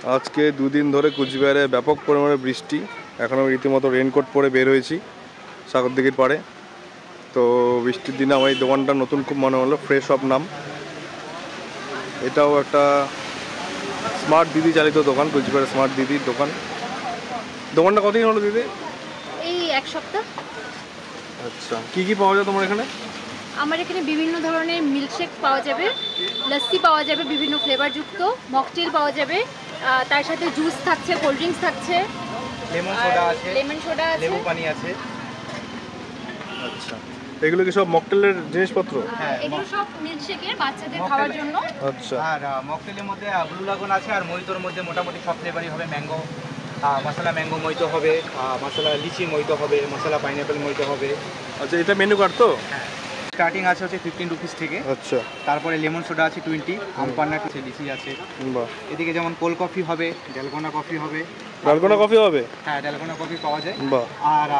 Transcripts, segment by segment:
আজকে দুদিন ধরে কুচবিহারে ব্যাপক পরিমাণে বৃষ্টি। এখন আমি রীতিমতো রেনকোট পরে বের হয়েছি সাগরদিঘির পাড়ে। তো বৃষ্টির দিনে আমার এই দোকানটা নতুন খুব মনে হলো, ফ্রেশ অফ নাম। এটাও একটা স্মার্ট দিদি চালিত দোকান, কুচবিহারের স্মার্ট দিদির দোকান। দোকানটা কতদিন হলো দিদি? এই এক সপ্তাহ। আচ্ছা, কি কি পাওয়া যায় তোমার এখানে? আমার এখানে বিভিন্ন ধরনের মিল্কশেক পাওয়া যাবে, লস্যি পাওয়া যাবে বিভিন্ন ফ্লেভারযুক্ত, মকটেল পাওয়া যাবে, তার সাথে জুস থাকছে, কোল্ড ড্রিঙ্কস থাকছে, লেমন সোডা আছে, লেবু পানি আছে। আচ্ছা, এগুলো কি সব মকটেলের জিনিসপত্র? হ্যাঁ, এগুলো সব মিল্কশেকের বাচ্চাদের খাওয়ার জন্য। আচ্ছা, আর মকটেলের মধ্যে ব্লু লাগুন আছে, আর মহিতোর মধ্যে মোটামুটি সব ফ্লেভারই হবে। ম্যাঙ্গো মশলা ম্যাঙ্গো মহিতো হবে, মশলা লিচি মহিতো হবে, মশলা পাইনাপেল মহিতো হবে। আচ্ছা, এটা মেনু কার্ড তো? হ্যাঁ, স্টার্টিং আছে হচ্ছে 15 রুপিস থেকে। আচ্ছা, তারপরে লেমন সোডা আছে 20, আমপান্না আছে, লিচি আছে। বাহ। এদিকে যেমন কোল্ড কফি হবে, ডালগোনা কফি হবে। ডালগোনা কফি হবে? হ্যাঁ, ডালগোনা কফি পাওয়া যায়। বাহ।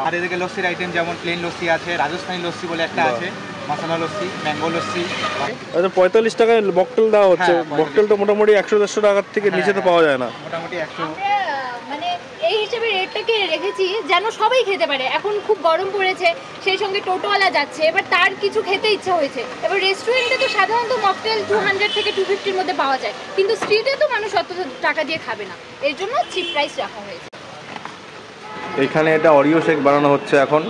আর এদিকে লস্যির আইটেম যেমন প্লেন লস্যি আছে, রাজস্থানী লস্যি বলে একটা আছে, মশলা লস্যি, ম্যাঙ্গো লস্যি। আচ্ছা, 45 টাকায় মকটেল দেওয়া হচ্ছে। মকটেলটা মোটামুটি 100-150 টাকার থেকে নিচে তো পাওয়া যায় না। মোটামুটি 100। মানে এই হিসেবে রেটটাকে রেখেছি যেন সবাই খেতে পারে। এখন খুব গরম পড়েছে, সেই সঙ্গে টোটোওয়ালা যাচ্ছে, এবার তার কিছু খেতে ইচ্ছা হয়েছে। এবার রেস্টুরেন্টে তো সাধারণত মকটেল 200 থেকে 250-র মধ্যে পাওয়া যায়, কিন্তু স্ট্রিটে তো মানুষ অত টাকা দিয়ে খাবে না, এর জন্য চিপ প্রাইস রাখা হয়েছে। এখানে এটা অরিও শেক বানানো হচ্ছে এখন।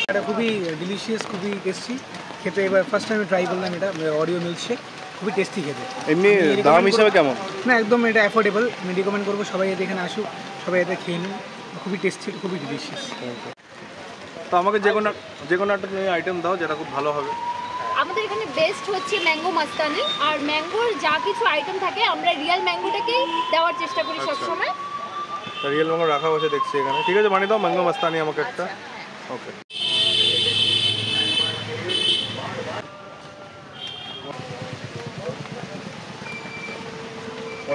এটা খুবই ডিলিশিয়াস, খুবই টেস্টি খেতে। এবার ফার্স্ট টাইম ট্রাই করলাম এটা অরিও মিল্কশেক, খুবই টেস্টি খেতে। এমনি দাম হিসাবে কেমন? না, একদম এটা অ্যাফোর্ডেবল। আমি রিকমেন্ড করবো সবাই এতে এখানে আসুক, সবাই এতে খেয়ে নিন। খুবই টেস্টি, খুবই ডিলিশিয়াস। তো আমাকে যে কোনো একটা আইটেম দাও যেটা খুব ভালো হবে। আমাদের এখানে বেস্ট হচ্ছে ম্যাঙ্গো মাস্তানি, আর ম্যাঙ্গোর যা কিছু আইটেম থাকে আমরা রিয়েল ম্যাঙ্গোটাকেই দেওয়ার চেষ্টা করি সবসময়। রিয়েল ম্যাঙ্গো রাখা হয়েছে দেখছি এখানে। ঠিক আছে, বানিয়ে দাও ম্যাঙ্গো মাস্তানি আমাকে একটা। ওকে।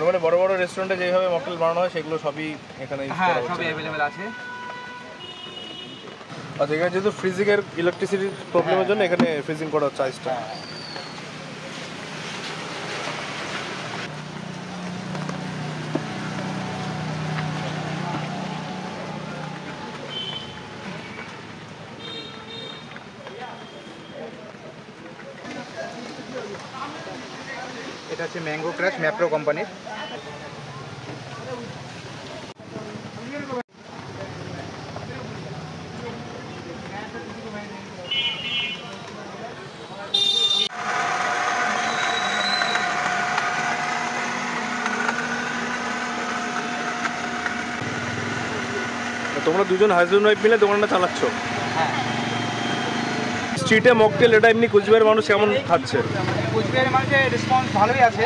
মানে বড় বড় রেস্টুরেন্টে যেভাবে মকটেল বানানো হয় সেগুলো সবই এখানে ইউজ করা হচ্ছে। সবই অ্যাভেলেবেল আছে। আচ্ছা, এখানে যেহেতু ফ্রিজিং এর ইলেকট্রিসিটির প্রবলেমের জন্য এখানে ফ্রিজিং করা হচ্ছে আইসটা। এটা হচ্ছে ম্যাঙ্গো ক্রাশ, ম্যাপ্রো কোম্পানির। তোমরা দুজন হাজব্যান্ড ওয়াইফ মিলে দোকানটা চালাচ্ছ? হ্যাঁ। স্ট্রিটে মকটেল এটা এমনি কুচবিহারের মানুষ কেমন খাচ্ছে? কুচবিহারের মানুষের রেসপন্স ভালোই আছে।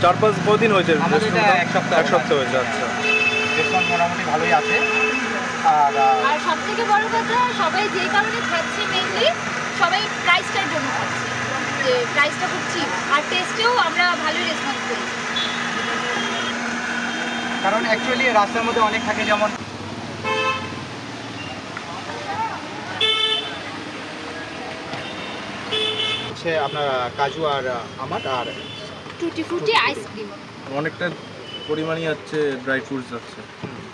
4-5 কদিন হয়েছে? আমাদের এটা এক সপ্তাহ হয়েছে। আচ্ছা, রেসপন্স মোটামুটি ভালোই আছে। আর সব থেকে বড় কথা, সবাই যে কারণে খাচ্ছে মেইনলি সবাই প্রাইসটার জন্য খাচ্ছে, যে প্রাইসটা খুব চিপ, আর টেস্টেও আমরা ভালোই রেসপন্স করি। কারণ অ্যাকচুয়ালি রাস্তার মধ্যে অনেক থাকে, যেমন হচ্ছে আপনার কাজু আর আমন্ড আর টুটি ফ্রুটি আইসক্রিম, অনেকটা পরিমাণই যাচ্ছে, ড্রাই ফ্রুটস যাচ্ছে।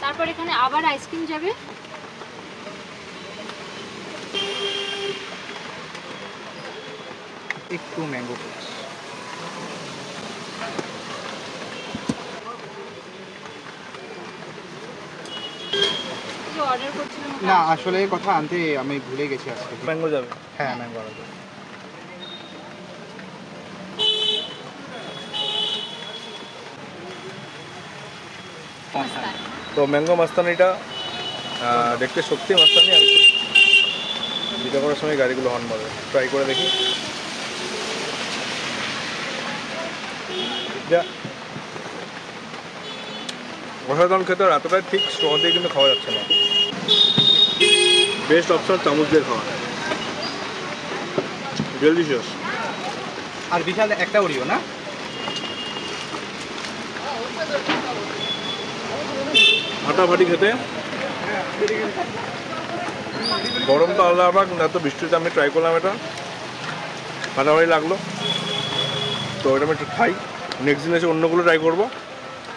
তারপর এখানে আবার আইসক্রিম যাবে। একটু ম্যাঙ্গো ক্রাশ। অর্ডার করছিলাম না, আসলে কথা আনতে আমি ভুলে গেছি আজকে। ম্যাঙ্গো যাবে? হ্যাঁ, ম্যাঙ্গো যাবে। তো ম্যাঙ্গো মাস্তানিটা দেখতে সত্যি মাস্তানি। আমি ভিডিও করার সময় গাড়িগুলো হর্ন মারবে, ট্রাই করে দেখি। যা অসাধারণ খেতে, আর এতটাই ঠিক স্ট্র দিয়ে কিন্তু খাওয়া যাচ্ছে না। বেস্ট অপশন চামচ দিয়ে খাওয়া, ডেলিশিয়াস। আর বিশাল একটা ওরিও না, ফাটাফাটি খেতে, গরম তো আলাদা ব্যাপার, কিন্তু এত বৃষ্টিতে আমি ট্রাই করলাম, এটা ফাটাফাটি লাগলো। তো এটা আমি একটু খাই, নেক্সট দিন এসে অন্যগুলো ট্রাই করবো।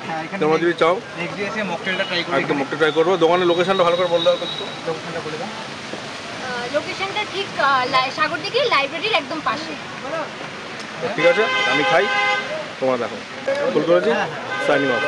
হ্যাঁ এখানে তোমরা যদি চাও নেক্সট ডে এসে মকটেলটা ট্রাই করব। একদম মুখটা ট্রাই করবো। দোকানের লোকেশনটা ভালো করে বলতে হবে একটু। লোকেশনটা বলে দাও। লোকেশনটা ঠিক সাগরদিঘির লাইব্রেরির একদম পাশে। ঠিক আছে, আমি খাই, তোমরা দেখো। ফুল করেছি, সাইনিং অফ।